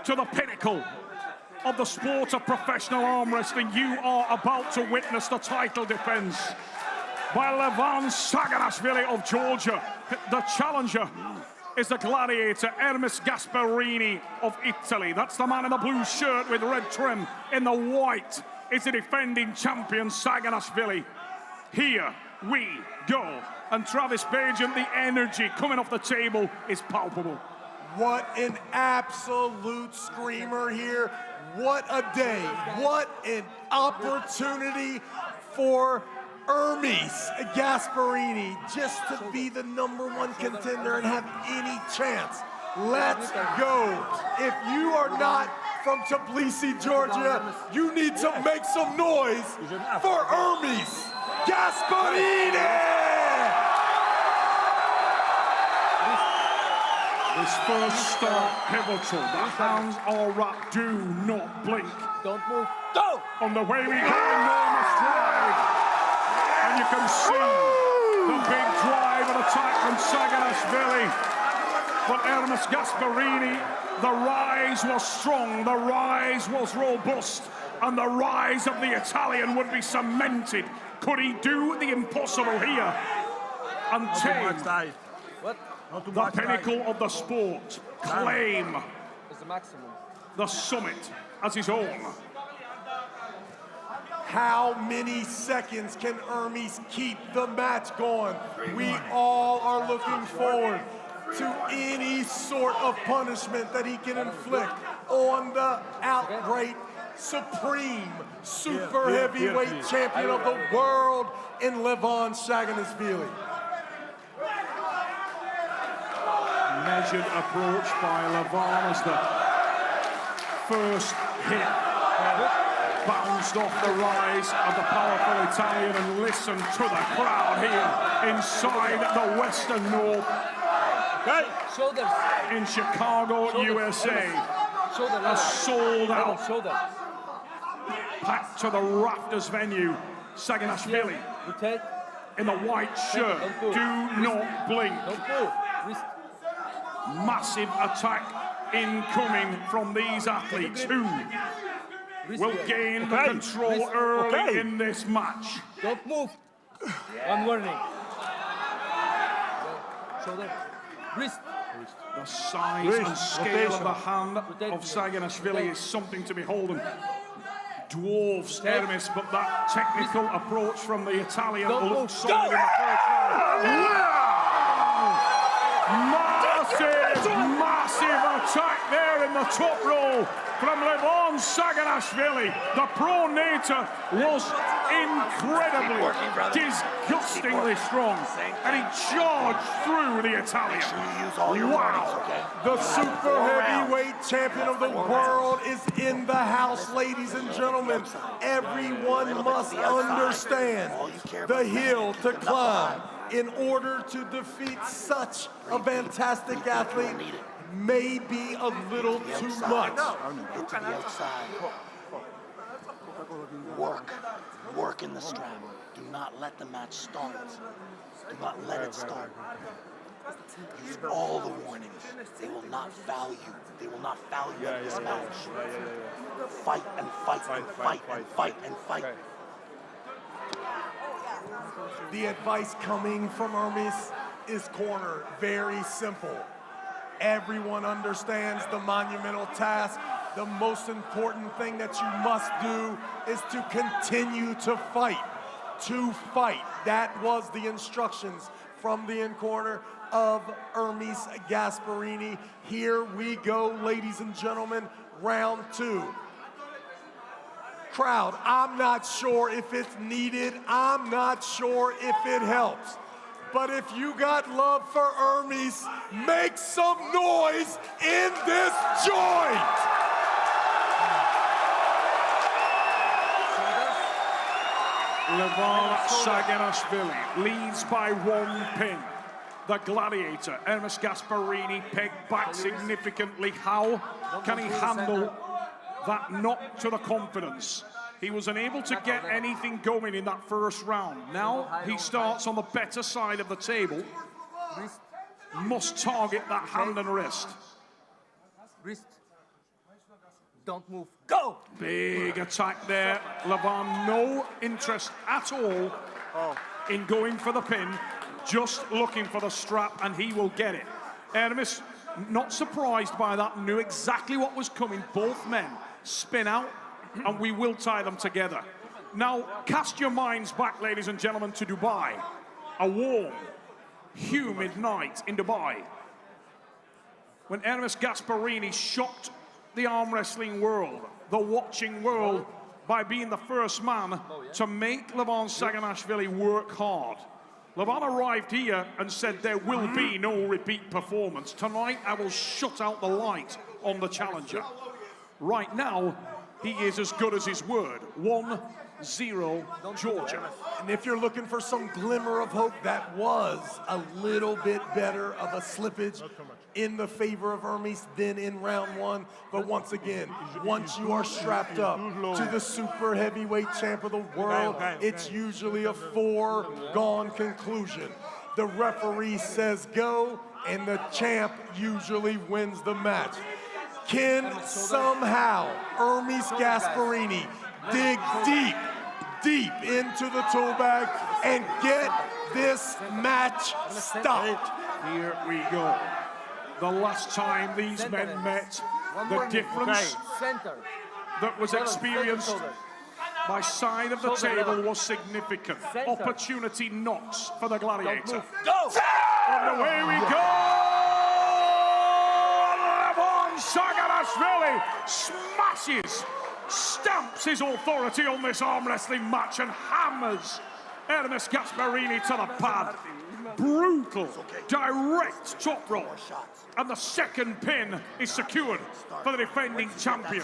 to the pinnacle of the sport of professional arm wrestling. You are about to witness the title defense by Levan Saginashvili of Georgia. The challenger is the gladiator Ermes Gasparin of Italy. That's the man in the blue shirt with red trim. In the white is the defending champion Saginashvili. Here we go. And Travis Bajan, the energy coming off the table is palpable. What an absolute screamer here. What a day. What an opportunity for Ermes Gasparin just to be the #1 contender and have any chance. Let's go. If you are not from Tbilisi, Georgia, you need to make some noise for Ermes Gasparin. This first start pivotal. The hands are wrapped. Do not blink. Don't move. Go! On the way we go, enormous drive. And you can see the big drive and attack from Saginashvili. But Ermes Gasparin, the rise was strong, the rise was robust, and the rise of the Italian would be cemented. Could he do the impossible here and tame the pinnacle of the sport, claim the summit as his own? How many seconds can Ermes keep the match going? We all are looking forward to any sort of punishment that he can inflict on the outright supreme super heavyweight champion of the world in Levan Saginashvili. Measured approach by Levan as the first hit bounced off the rise of the powerful Italian. And listen to the crowd here inside the Western North in Chicago, USA. A sold out, packed to the rafters venue. Saginashvili in the white shirt. Do not blink. Massive attack incoming from these athletes who will gain the control early in this match. Don't move. One warning. Shoulder. Wrist. The size and scale of the hand of Saginashvili is something to behold. Dwarfs Ermes, but that technical approach from the Italian looks solid in the first round. Massive attack there in the top row from Levan Saginashvili. The pronator was incredibly, disgustingly strong, and he charged through the Italian. Wow! The super heavyweight champion of the world is in the house, ladies and gentlemen. Everyone must understand the hill to climb in order to defeat such a fantastic athlete may be a little too much. Get to the outside. Work in the strap. Do not let the match start. Do not let it start. Use all the warnings. They will not foul you. They will not foul you in this match. Fight and fight and fight and fight and fight. The advice coming from Ermes is corner. Very simple. Everyone understands the monumental task. The most important thing that you must do is to continue to fight. To fight. That was the instructions from the in corner of Ermes Gasparin. Here we go, ladies and gentlemen, round 2. Crowd, I'm not sure if it's needed. I'm not sure if it helps. But if you got love for Ermes, make some noise in this joint. Levan Saginashvili leads by 1 pin. The gladiator, Ermes Gasparin, pegged back significantly. How can he handle that knock to the confidence? He was unable to get anything going in that first round. Now he starts on the better side of the table. Must target that hand and wrist. Don't move. Go! Big attack there. Levan, no interest at all in going for the pin, just looking for the strap, and he will get it. Ermes, not surprised by that, knew exactly what was coming. Both men spin out, and we will tie them together. Now, cast your minds back, ladies and gentlemen, to Dubai. A warm, humid night in Dubai, when Ermes Gasparini shocked the arm wrestling world, the watching world, by being the first man to make Levan Saginashvili work hard. Levan arrived here and said there will be no repeat performance. Tonight I will shut out the light on the challenger. Right now, he is as good as his word. 1-0 Georgia. And if you're looking for some glimmer of hope, that was a little bit better of a slippage in the favor of Ermes than in round one. But once again, once you are strapped up to the super heavyweight champ of the world, it's usually a foregone conclusion. The referee says go, and the champ usually wins the match. Can somehow Ermes Gasparini dig deep into the tool bag and get this match stopped? Here we go. The last time these men met, the difference that was experienced by side of the table was significant. Opportunity knocks for the gladiator. And away we go! Levan Saginashvili smashes, stamps his authority on this arm wrestling match and hammers Ermes Gasparini to the pad. Brutal, direct top roll. And the second pin is secured for the defending champion.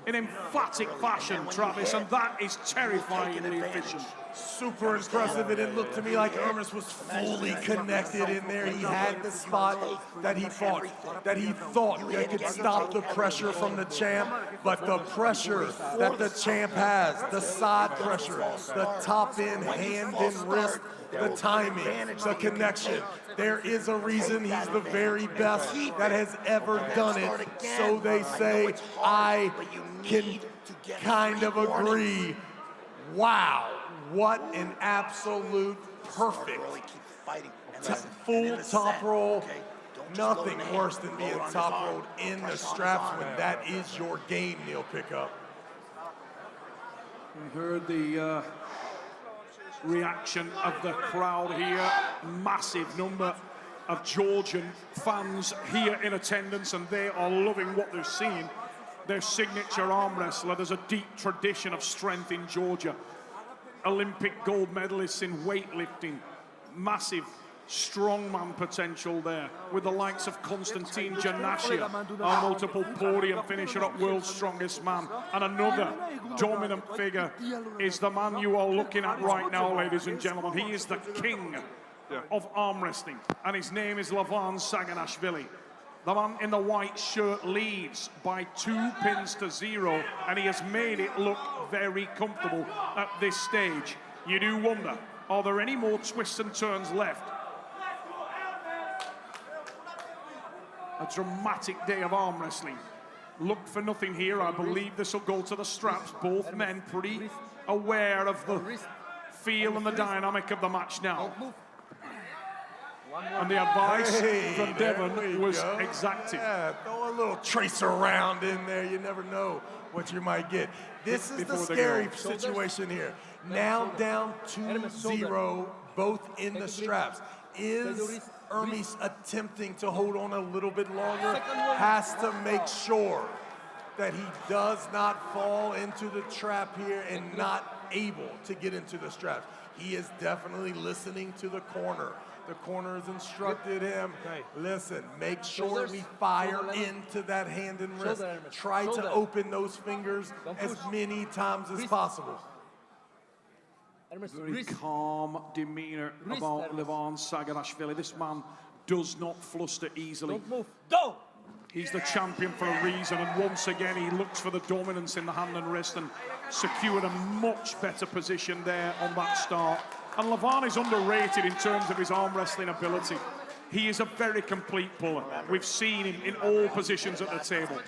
In emphatic fashion, Travis, and that is terrifyingly efficient. Super impressive, and it looked to me like Ermes was fully connected in there. He had the spot that he thought that could stop the pressure from the champ, but the pressure that the champ has, the side pressure, the top end, hand and wrist, the timing, the connection. There is a reason he's the very best that has ever done it. So they say, I can kind of agree. Wow, what an absolute perfect full top roll. Nothing worse than being top rolled in the straps when that is your game, Neil Pickup. We heard the reaction of the crowd here. Massive number of Georgian fans here in attendance, and they are loving what they're seeing. Their signature arm wrestler. There's a deep tradition of strength in Georgia. Olympic gold medalists in weightlifting. Massive strongman potential there, with the likes of Konstantin Janashia, our multiple podium finisher at World's Strongest Man. And another dominant figure is the man you are looking at right now, ladies and gentlemen. He is the king of arm wrestling, and his name is Levan Saginashvili. The man in the white shirt leads by 2 pins to 0, and he has made it look very comfortable at this stage. You do wonder, are there any more twists and turns left? A dramatic day of arm wrestling. Look for nothing here. I believe this will go to the straps. Both men pretty aware of the feel and the dynamic of the match now. And the advice from Devon was exacting. Yeah, throw a little tracer round in there. You never know what you might get. This is the scary situation here. Now down 2-0, both in the straps. Is Ermes attempting to hold on a little bit longer? Has to make sure that he does not fall into the trap here and not able to get into the straps. He is definitely listening to the corner. The corner has instructed him, listen, make sure we fire into that hand and wrist. Try to open those fingers as many times as possible. Very calm demeanor about Levan Saginashvili. This man does not fluster easily. Don't move. Go! He's the champion for a reason, and once again he looks for the dominance in the hand and wrist and secured a much better position there on that start. And Levan is underrated in terms of his arm wrestling ability. He is a very complete puller. We've seen him in all positions at the table.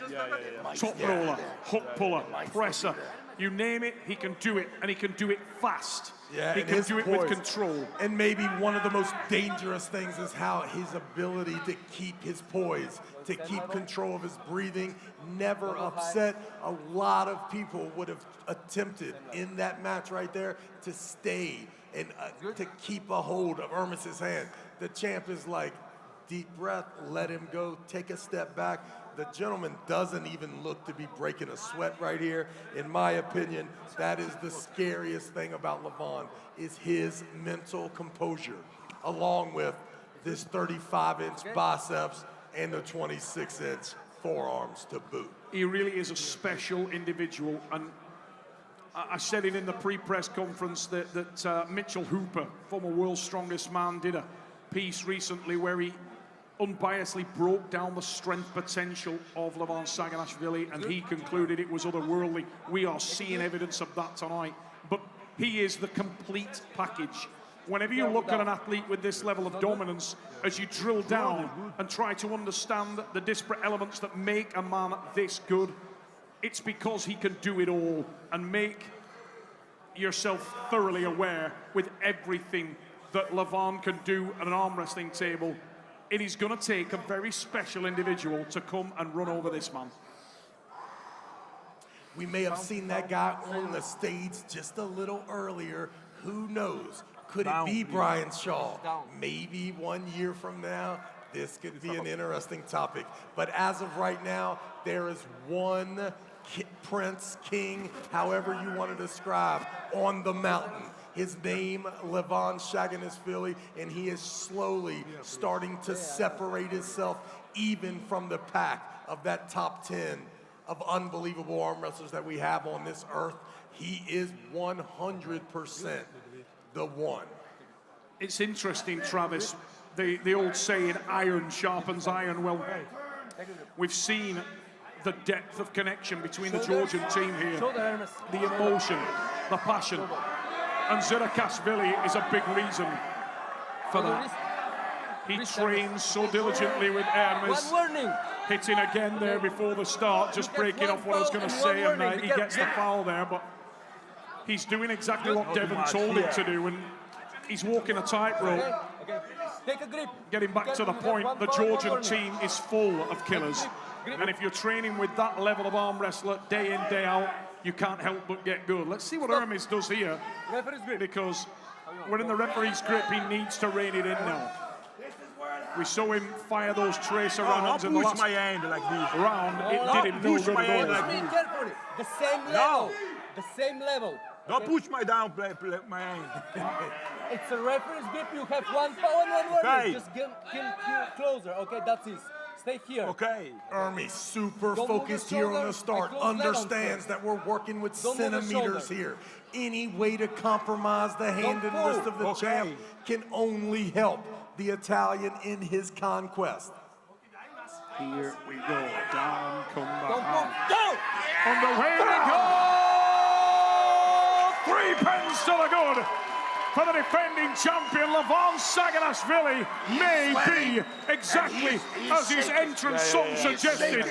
Top roller, hook puller, presser. You name it, he can do it, and he can do it fast. Yeah, he can do it with control. And maybe one of the most dangerous things is how his ability to keep his poise, to keep control of his breathing, never upset. A lot of people would have attempted in that match right there to stay and to keep a hold of Ermes's hand. The champ is like, deep breath, let him go, take a step back. The gentleman doesn't even look to be breaking a sweat right here. In my opinion, that is the scariest thing about Levan, is his mental composure, along with this 35-inch biceps and the 26-inch forearms to boot. He really is a special individual, and I said it in the pre-press conference that Mitchell Hooper, former world's strongest man, did a piece recently where he unbiasedly broke down the strength potential of levan saginashvili, and he concluded it was otherworldly. We are seeing evidence of that tonight, but he is the complete package. Whenever you look at an athlete with this level of dominance, as you drill down and try to understand the disparate elements that make a man this good, it's because he can do it all, and make yourself thoroughly aware with everything that Levan can do at an arm wrestling table. It is going to take a very special individual to come and run over this man. We may have seen that guy on the stage just a little earlier. Who knows? Could it be Brian Shaw? Maybe 1 year from now, this could be an interesting topic. But as of right now, there is one prince, king, however you want to describe, on the mountain. His name, levan saginashvili, and he is slowly starting to separate himself even from the pack of that top 10 of unbelievable arm wrestlers that we have on this earth. He is 100% the one. It's interesting, Travis, the old saying, iron sharpens iron. Well, we've seen the depth of connection between the Georgian team here, the emotion, the passion. And Saginashvili is a big reason for that. He trains so diligently with Ermes, hitting again there before the start, just breaking off what I was going to say, and he gets the foul there, but he's doing exactly what Devon told him to do, and he's walking a tightrope. Getting back to the point, the Georgian team is full of killers, and if you're training with that level of arm wrestler day in, day out, you can't help but get good. Let's see what Ermes does here, because we're in the referee's grip. He needs to rein it in now. We saw him fire those tracer rounds in the last round. It did him no good at all. Carefully. The same level. The same level. Don't push my hand. It's a referee's grip. You have one power and one warning. Okay. Just get closer. Okay, that's it. Stay here. Okay. Ermes, super focused here on the start, understands that we're working with centimeters here. Any way to compromise the hand and wrist of the champ can only help the Italian in his conquest. Here we go. Down, come Don't back. move. Go! On the way we go! 3 pens to the good for the defending champion. Levan saginashvili may be exactly as his entrance song suggested,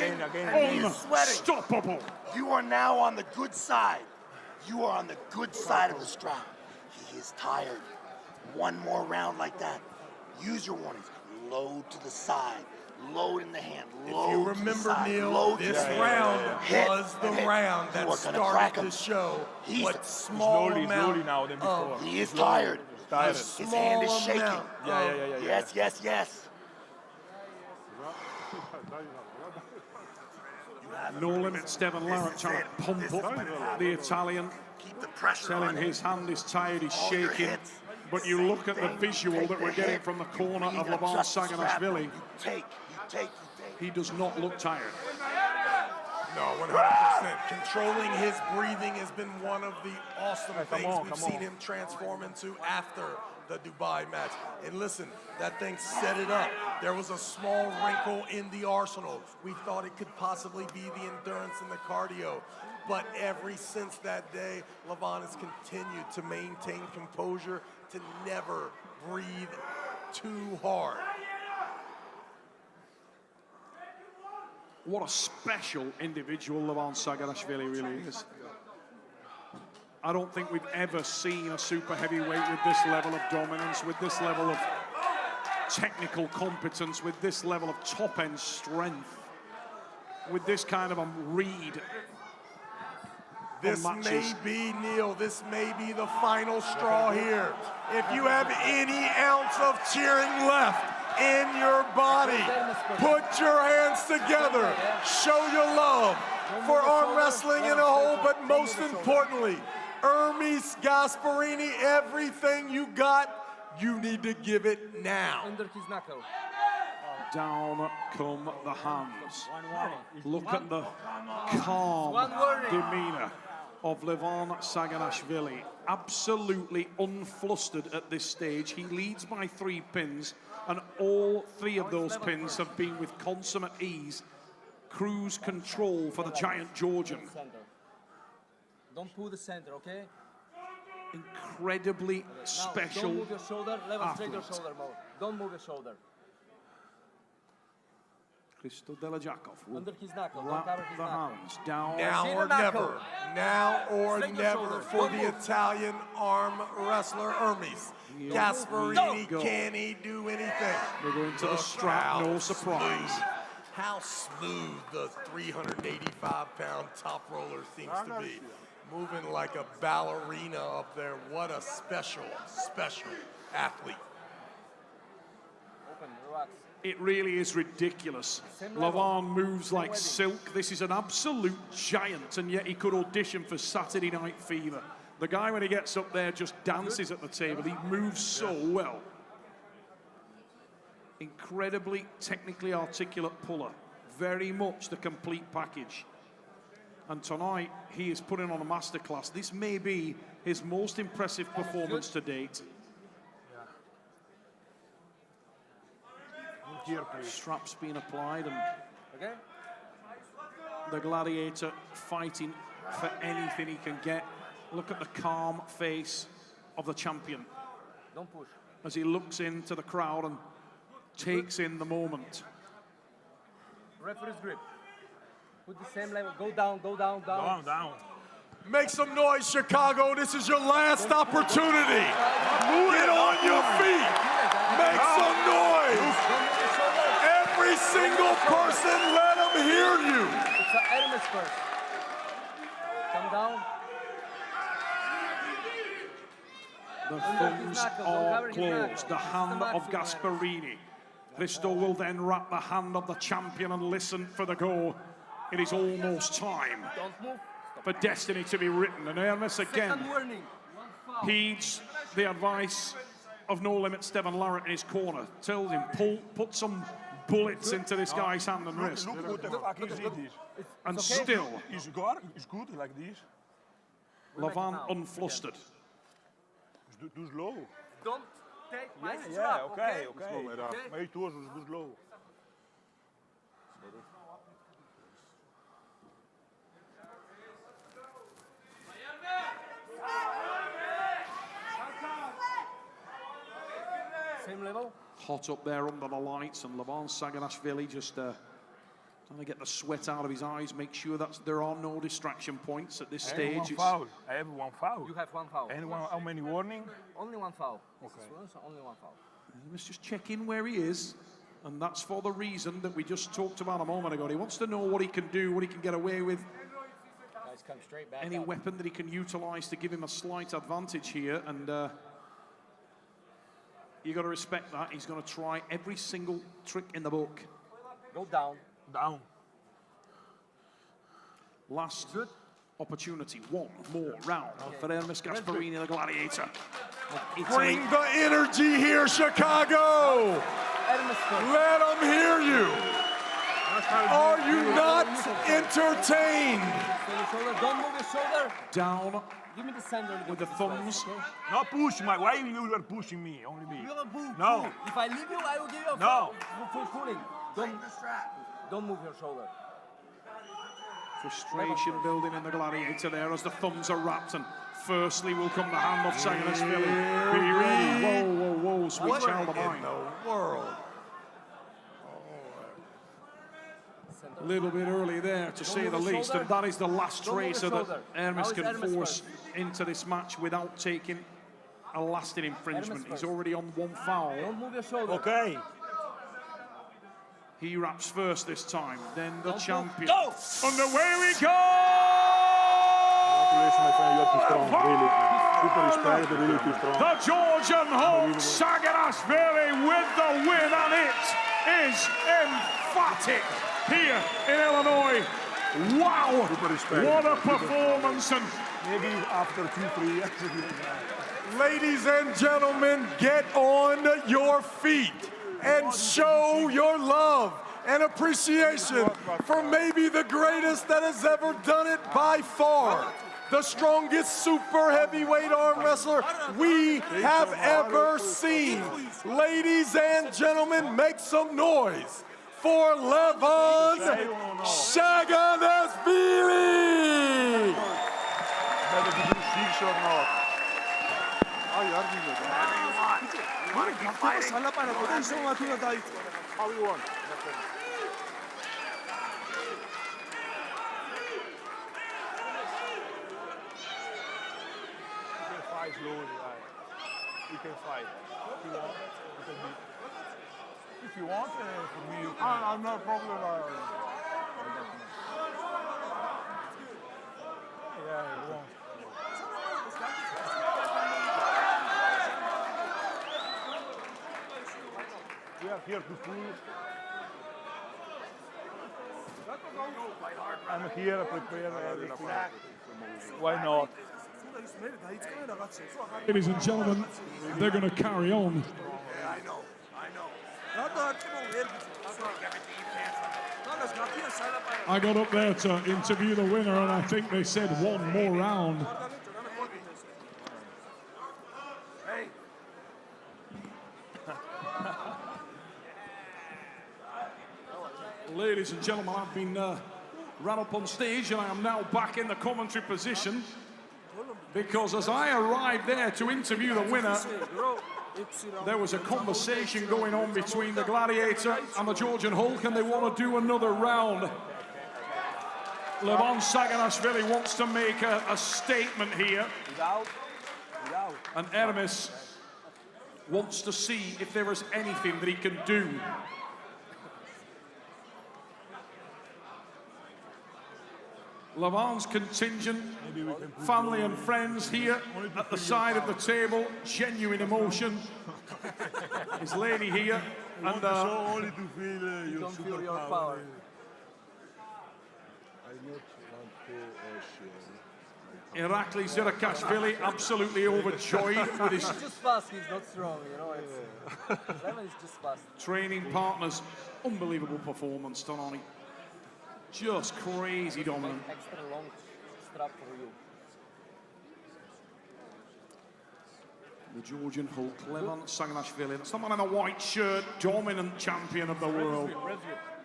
unstoppable. You are now on the good side. You are on the good side of the strap. He is tired. One more round like that. Use your warnings. Load to the side. Load in the hand. Load If you to the remember, side. Neil, Load to this the hand. round was the round that started to show what small amount of He is tired. Tired. His hand is shaking. Yeah. Yes, yes, yes. No limits, Devon Larratt trying to pump up the Italian, Keep the pressure telling on his hand is tired, he's All your shaking. hits. But you look at the visual Take that we're the getting hit. from the corner of You Levan adjust the strap. saginashvili. You take. He does not look tired. No, 100%. Controlling his breathing has been one of the awesome things we've seen him transform into after the Dubai match. And listen, that thing set it up. There was a small wrinkle in the arsenal. We thought it could possibly be the endurance and the cardio. But ever since that day, Levan has continued to maintain composure, to never breathe too hard. What a special individual levan Saginashvili really is. I don't think we've ever seen a super heavyweight with this level of dominance, with this level of technical competence, with this level of top-end strength, with this kind of a read. This may be, Neil, this may be the final straw here. If you have any ounce of cheering left in your body, put your hands together. Show your love for arm wrestling in a whole, but most importantly, Ermes Gasparini, everything you got, you need to give it now. Under his knuckle. Down come the hands. Look at the calm demeanor of levan Saginashvili. Absolutely unflustered at this stage. He leads by 3 pins, and all 3 of those pins have been with consummate ease. Cruise control for the giant Georgian. Don't pull the center, okay? Incredibly special. Don't move your shoulder. Levan, straight your athlete. shoulder more. Don't move your shoulder. Christo Delajakov will Under his knuckle. Don't cover wrap his the knuckle. hands down. Now or never. Now or Straight your never shoulder. for Don't the move. Italian arm wrestler Hermes. Gasparini, can he do anything? We're going to the strap, no surprise. How smooth the 385-pound top roller seems to be. Moving like a ballerina up there. What a special, special athlete. Open, relax. It really is ridiculous. levan moves like silk. This is an absolute giant, and yet he could audition for Saturday Night Fever. The guy, when he gets up there, just dances at the table. He moves so well. Incredibly technically articulate puller. Very much the complete package. And tonight, he is putting on a masterclass. This may be his most impressive performance to date. Straps being applied, and the gladiator fighting for anything he can get. Look at the calm face of the champion. Don't push. As he looks into the crowd and takes in the moment. Referee's grip. Put the same level. Go down, go down, down. Down. Make some noise, Chicago. This is your last opportunity. Get on your feet. Make some noise. Every single person, let them hear you. It's an ermes first. Come down. The thumbs are closed. The hand of Gasparini. Christo will then wrap the hand of the champion and listen for the go. It is almost time Don't move. for destiny to be written. And Ermes again Second warning. heeds the advice of No Limit Steven Larratt in his corner. Tells him, put some bullets into this guy's hand and wrist. Look what the fuck is this? And still, It's good like this. levan unflustered. It's too slow. Don't take my Yeah, strap, okay. okay? Maar je toes is too slow. Same level. Hot up there under the lights, and levan Saginashvili just trying to get the sweat out of his eyes, make sure that there are no distraction points at this I have stage. one foul. I have one foul. You have one foul. And how many warning? Only one foul. Okay. Only one foul. Let's just check in where he is, and that's for the reason that we just talked about a moment ago. He wants to know what he can do, what he can get away with, Guys, come straight back any up. weapon that he can utilize to give him a slight advantage here, and you got to respect that. He's going to try every single trick in the book. Go down. Down. Last opportunity, one more round for Ermes Gasparini, the gladiator. Bring the energy here, Chicago. Ermes first. Let them hear you. Are you not entertained? Stay your shoulder. Don't move your shoulder. Down Give me the center. with the thumbs. Not push my. Why you are pushing me? Only me. You have a boo. No. If I leave you, I will give you a No. full pulling. Don't move your shoulder. Frustration building in the gladiator there as the thumbs are wrapped, and firstly will come the hand of Saginashvili. Be ready. Whoa, whoa, whoa, sweet child of mine. In the world. A little bit early there, to say the least, and that is the last tracer that Hermes can force into this match without taking a lasting infringement. He's already on one foul. Don't move your shoulder. Okay. He wraps first this time, then the champion. Go! And away we go! Congratulations, my friend. You're too strong. Really. Super respect. Really too strong. The Georgian Hulk, Saginashvili with the win, and it is emphatic here in Illinois. Wow! Super respect. What a performance! And Maybe after 2-3 years. Ladies and gentlemen, get on your feet and show your love and appreciation for maybe the greatest that has ever done it by far. The strongest super heavyweight arm wrestler we have ever seen. Ladies and gentlemen, make some noise for levan saginashvili. Whether to do 6 or not. How you want? You can fight slowly, right? You can fight. If you want, for me, you can. I'm not a problem. Yeah, you want. We are here to prove. I'm here to prepare everything. Why not? ladies and gentlemen, they're going to carry on. I got up there to interview the winner, and I think they said one more round. Ladies and gentlemen, I've been ran up on stage, and I am now back in the commentary position, because as I arrived there to interview the winner, there was a conversation going on between the Gladiator and the Georgian Hulk, and they want to do another round. Levan Saginashvili wants to make a statement here, and Ermes wants to see if there is anything that he can do. Levan's contingent, family and friends here at the side of the table, genuine emotion. His lady here, and Only to feel your Don't feel your superpower. power. Irakli Zirakashvili absolutely overjoyed with his He's just fast, he's not strong, you know. Levan is just fast. training partners. Unbelievable performance tonight. Just crazy dominant. Extra long strap for you. The Georgian Hulk, Levan Saginashvili. That's the man in the white shirt, dominant champion of the world.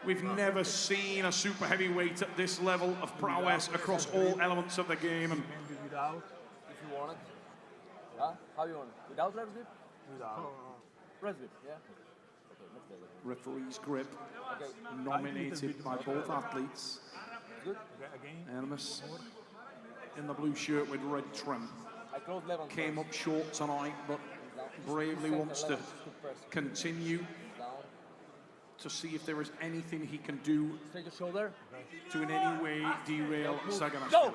We've never seen a super heavyweight at this level of prowess across all elements of the game. And Without? If you want it. Huh? How you want it? Without rev grip? Without. Rev grip, yeah? Okay, let's get it. referee's grip, Okay, nominated by both athletes. good. Ermes in the blue shirt with red trim. I close Levan. Came up short tonight, but bravely wants to continue to see if there is anything he can do Straight your shoulder. to in any way derail Saginashvili. Go!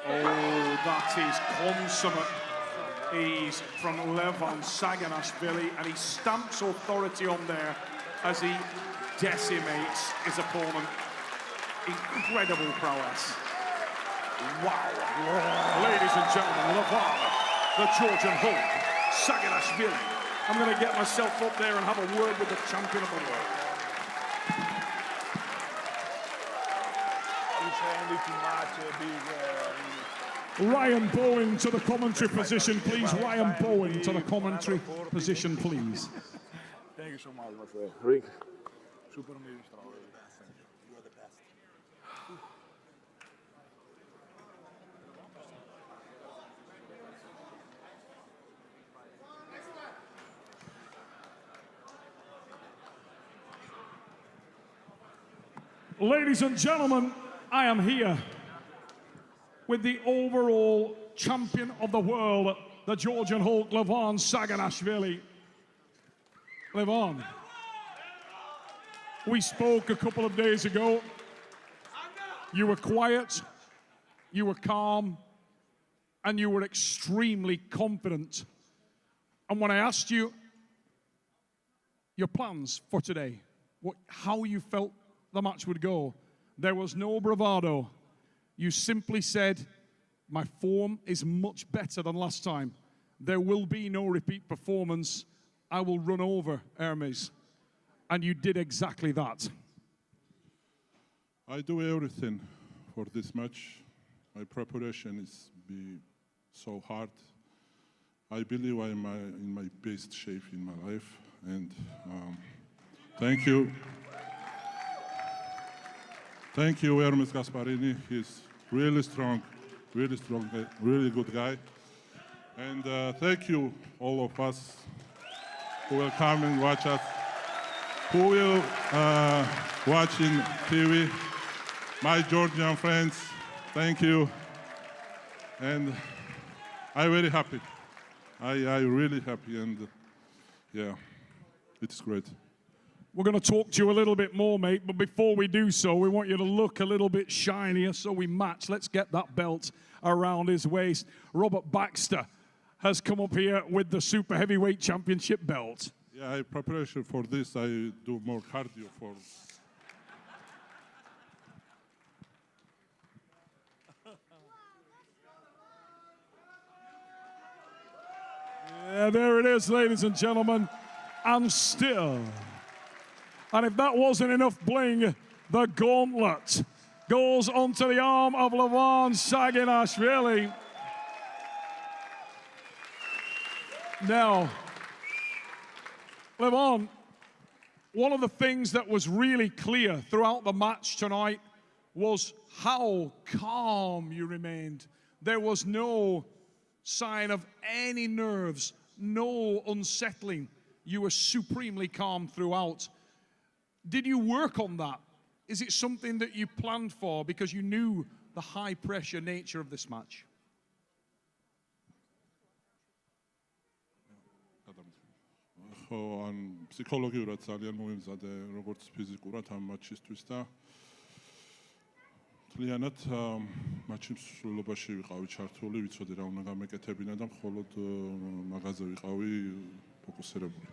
Oh, that is consummate ease from Levan Saginashvili, and he stamps authority on there as he decimates his opponent. Incredible prowess. Wow. Ladies and gentlemen, Levan, the Georgian Hulk, Saginashvili. I'm going to get myself up there and have a word with the champion of the world. Ryan Bowen to the commentary position, please. Ryan Bowen to the commentary position, please. Thank you so much, my friend. Rick, super amazing. You're the best. Ladies and gentlemen, I am here with the overall champion of the world, the Georgian Hulk, Levan Saginashvili. Levan, we spoke a couple of days ago. You were quiet, you were calm, and you were extremely confident. And when I asked you your plans for today, how you felt the match would go, there was no bravado. You simply said, my form is much better than last time. There will be no repeat performance. I will run over Ermes. And you did exactly that. I do everything for this match. My preparation is so hard. I believe I'm in my best shape in my life. And thank you. Thank you, Ermes Gasparini. He's really strong, really good guy. And thank you, all of us who will come and watch us, who will watch in TV. My Georgian friends, thank you. And I'm very happy. I'm really happy, and yeah, it's great. We're going to talk to you a little bit more, mate, but before we do so, we want you to look a little bit shinier so we match. Let's get that belt around his waist. Robert Baxter has come up here with the Super Heavyweight Championship belt. Yeah, in preparation for this, I do more cardio for... Yeah, there it is, ladies and gentlemen. And still... And if that wasn't enough bling, the gauntlet goes onto the arm of Levan Saginashvili. Now, Levan, one of the things that was really clear throughout the match tonight was how calm you remained. There was no sign of any nerves, no unsettling. You were supremely calm throughout. Did you work on that? Is it something that you planned for because you knew the high-pressure nature of this match? ან ფსიქოლოგიურად ძალიან მომიმზადე როგორც ფიზიკურად ამ მატჩისთვის და მთლიანად მატჩის მსვლელობაში ვიყავი ჩართული, ვიცოდი რა უნდა გამეკეთებინა და მხოლოდ მაგაზე ვიყავი ფოკუსირებული.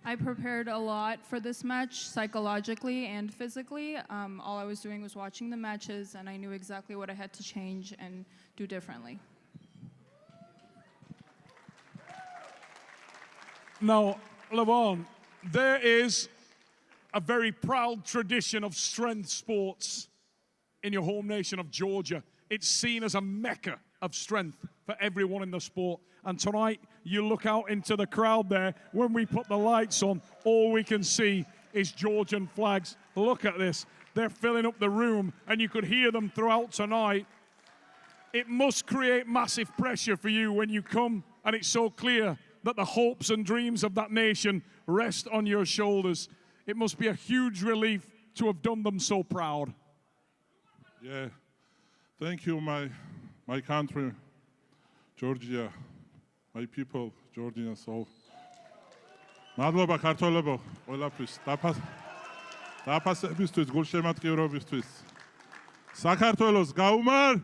I prepared a lot for this match, psychologically and physically. All I was doing was watching the matches, and I knew exactly what I had to change and do differently. Now, Levan, there is a very proud tradition of strength sports in your home nation of Georgia. It's seen as a mecca of strength for everyone in the sport. And tonight, you look out into the crowd there. When we put the lights on, all we can see is Georgian flags. Look at this. They're filling up the room, and you could hear them throughout tonight. It must create massive pressure for you when you come, and it's so clear that the hopes and dreams of that nation rest on your shoulders. It must be a huge relief to have done them so proud. Yeah, thank you, my country, Georgia, my people, Georgia, so. მადლობა ქართველებო, ყველაფრის დაფასებისთვის, გულშემატკივრობისთვის. საქართველოს გაუმარ!